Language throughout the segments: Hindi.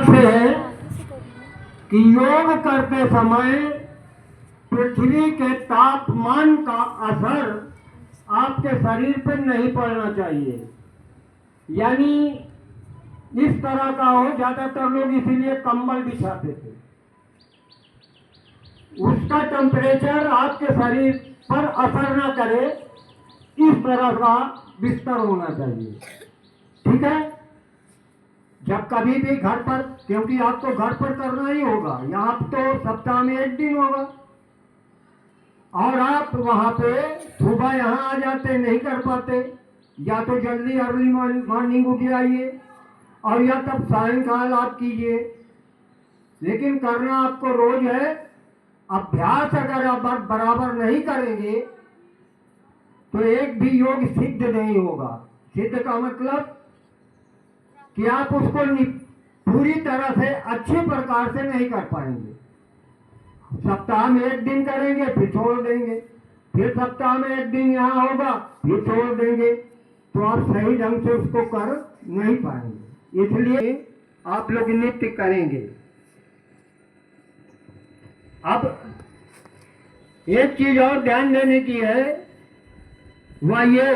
से है कि योग करते समय पृथ्वी के तापमान का असर आपके शरीर पर नहीं पड़ना चाहिए। यानी इस तरह का हो, ज्यादातर लोग इसीलिए कंबल बिछाते थे। उसका टेम्परेचर आपके शरीर पर असर न करे, इस तरह का बिस्तर होना चाहिए। ठीक है। जब कभी भी घर पर, क्योंकि आपको घर पर करना ही होगा, यहाँ तो सप्ताह में एक दिन होगा, और आप वहां पे सुबह यहाँ आ जाते, नहीं कर पाते, या तो जल्दी अर्ली मॉर्निंग उठ जाइए, और या तब सायंकाल आप कीजिए। लेकिन करना आपको रोज है। अभ्यास अगर आप बराबर नहीं करेंगे तो एक भी योग सिद्ध नहीं होगा। सिद्ध का मतलब कि आप उसको पूरी तरह से अच्छे प्रकार से नहीं कर पाएंगे। सप्ताह में एक दिन करेंगे, फिर छोड़ देंगे, फिर सप्ताह में एक दिन यहाँ होगा, फिर छोड़ देंगे, तो आप सही ढंग से उसको कर नहीं पाएंगे। इसलिए आप लोग नित्य करेंगे। अब एक चीज और ध्यान देने की है, वह ये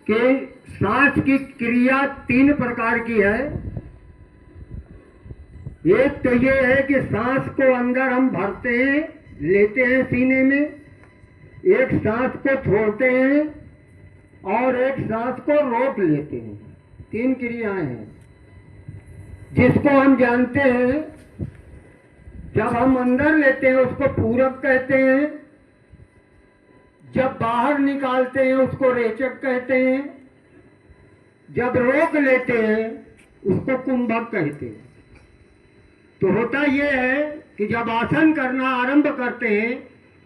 कि सांस की क्रिया 3 प्रकार की है। एक तो ये है कि सांस को अंदर हम भरते हैं, लेते हैं सीने में, एक सांस को छोड़ते हैं, और एक सांस को रोक लेते हैं। 3 क्रियाएं हैं जिसको हम जानते हैं। जब हम अंदर लेते हैं उसको पूरक कहते हैं, जब बाहर निकालते हैं उसको रेचक कहते हैं, जब रोक लेते हैं उसको कुंभक कहते हैं। तो होता यह है कि जब आसन करना आरंभ करते हैं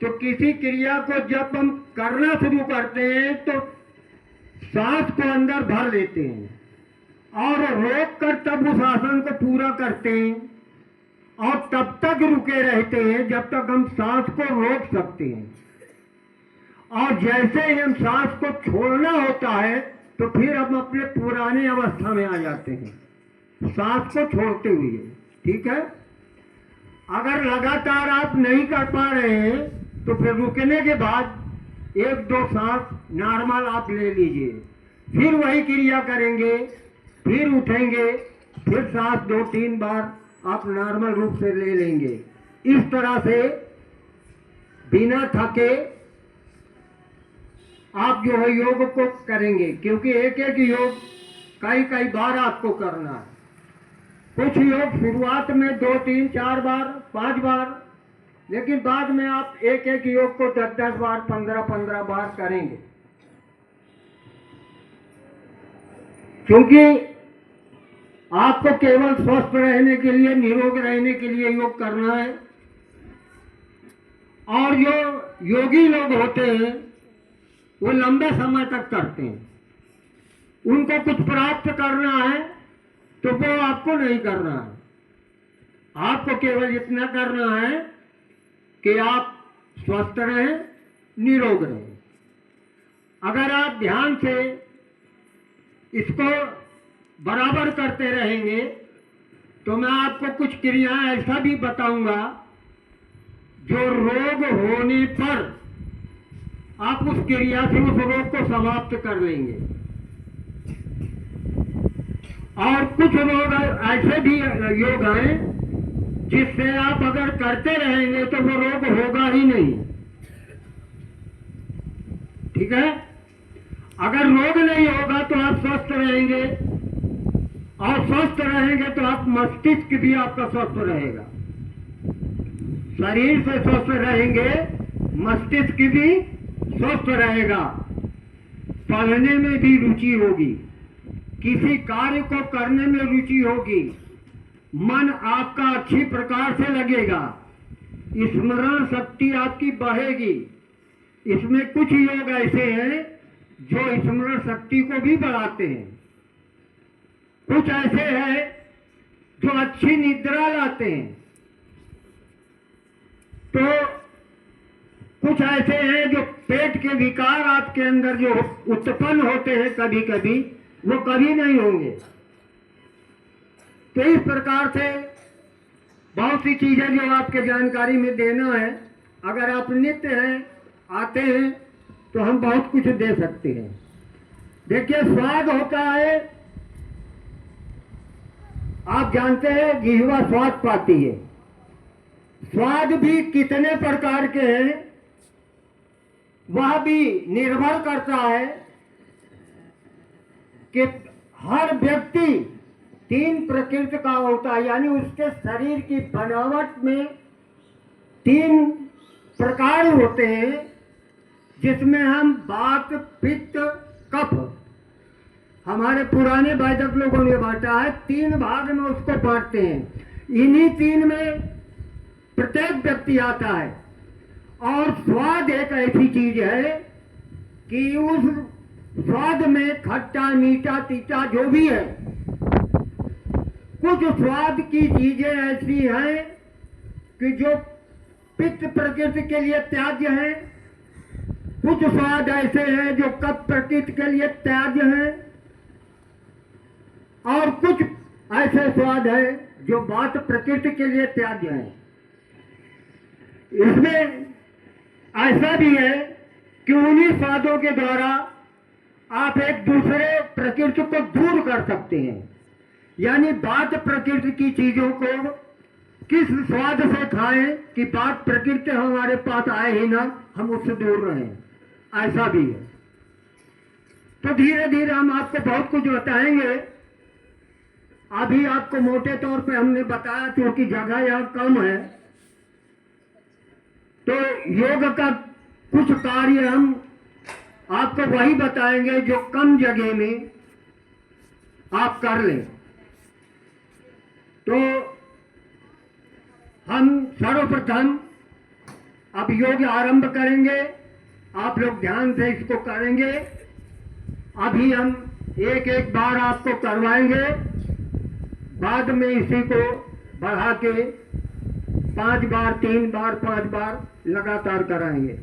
तो किसी क्रिया को जब हम करना शुरू करते हैं तो सांस को अंदर भर लेते हैं और रोक कर तब उस आसन को पूरा करते हैं, और तब तक रुके रहते हैं जब तक हम सांस को रोक सकते हैं। और जैसे ही हम सांस को छोड़ना होता है तो फिर हम अपने पुराने अवस्था में आ जाते हैं, सांस को छोड़ते हुए। ठीक है। अगर लगातार आप नहीं कर पा रहे हैं तो फिर रुकने के बाद 1-2 सांस नॉर्मल आप ले लीजिए, फिर वही क्रिया करेंगे, फिर उठेंगे, फिर सांस 2-3 बार आप नॉर्मल रूप से ले लेंगे। इस तरह से बिना थके आप जो है योग को करेंगे, क्योंकि एक एक योग कई बार आपको करना है। कुछ योग शुरुआत में 2-3-4 बार, 5 बार, लेकिन बाद में आप एक एक योग को 10-10 बार, 15-15 बार करेंगे। क्योंकि आपको केवल स्वस्थ रहने के लिए, निरोग रहने के लिए योग करना है। और जो योगी लोग होते हैं वो लंबे समय तक करते हैं। उनको कुछ प्राप्त करना है तो वो आपको नहीं करना है। आपको केवल इतना करना है कि आप स्वस्थ रहें, निरोग रहें। अगर आप ध्यान से इसको बराबर करते रहेंगे तो मैं आपको कुछ क्रियाएं ऐसा भी बताऊंगा जो रोग होने पर आप उस क्रिया से उस रोग को समाप्त कर लेंगे। और कुछ रोग ऐसे भी योग हैं जिससे आप अगर करते रहेंगे तो वो रोग होगा ही नहीं। ठीक है। अगर रोग नहीं होगा तो आप स्वस्थ रहेंगे, और स्वस्थ रहेंगे तो आप मस्तिष्क भी आपका स्वस्थ रहेगा। शरीर से स्वस्थ रहेंगे, मस्तिष्क भी स्वस्थ रहेगा, पढ़ने में भी रुचि होगी, किसी कार्य को करने में रुचि होगी, मन आपका अच्छी प्रकार से लगेगा, स्मरण शक्ति आपकी बढ़ेगी। इसमें कुछ योग ऐसे हैं जो स्मरण शक्ति को भी बढ़ाते हैं, कुछ ऐसे हैं जो अच्छी निद्रा लाते हैं, तो कुछ ऐसे हैं जो पेट के विकार आपके अंदर जो उत्पन्न होते हैं कभी कभी, वो कभी नहीं होंगे। तो इस प्रकार से बहुत सी चीजें जो आपके जानकारी में देना है, अगर आप नित्य हैं, आते हैं, तो हम बहुत कुछ दे सकते हैं। देखिए, स्वाद होता है, आप जानते हैं जिह्वा स्वाद पाती है। स्वाद भी कितने प्रकार के हैं वह भी निर्भर करता है कि हर व्यक्ति 3 प्रकृति का होता है, यानी उसके शरीर की बनावट में 3 प्रकार होते हैं, जिसमें हम वात, पित्त, कफ, हमारे पुराने वैदिक लोगों ने बांटा है, 3 भाग में उसको बांटते हैं। इन्हीं 3 में प्रत्येक व्यक्ति आता है। और स्वाद एक ऐसी चीज है कि उस स्वाद में खट्टा, मीठा, तीता जो भी है, कुछ स्वाद की चीजें ऐसी हैं कि जो पित्त प्रकृति के लिए त्याज्य हैं, कुछ स्वाद ऐसे हैं जो कफ प्रकृति के लिए त्याज्य हैं, और कुछ ऐसे स्वाद है जो वात प्रकृति के लिए त्याज्य है। इसमें ऐसा भी है कि उन्हीं स्वादों के द्वारा आप एक दूसरे प्रकृति को दूर कर सकते हैं। यानी वात प्रकृति की चीजों को किस स्वाद से खाएं कि वात प्रकृति हमारे पास आए ही ना, हम उससे दूर रहें, ऐसा भी है। तो धीरे धीरे हम आपको बहुत कुछ बताएंगे। अभी आपको मोटे तौर पे हमने बताया, क्योंकि जगह यहाँ कम है, तो योग का कुछ कार्य हम आपको वही बताएंगे जो कम जगह में आप कर लें। तो हम सर्वप्रथम अब योग आरंभ करेंगे, आप लोग ध्यान से इसको करेंगे। अभी हम एक एक बार आपको करवाएंगे, बाद में इसी को बढ़ा के 5 बार, 3 बार, 5 बार लगातार कराएंगे।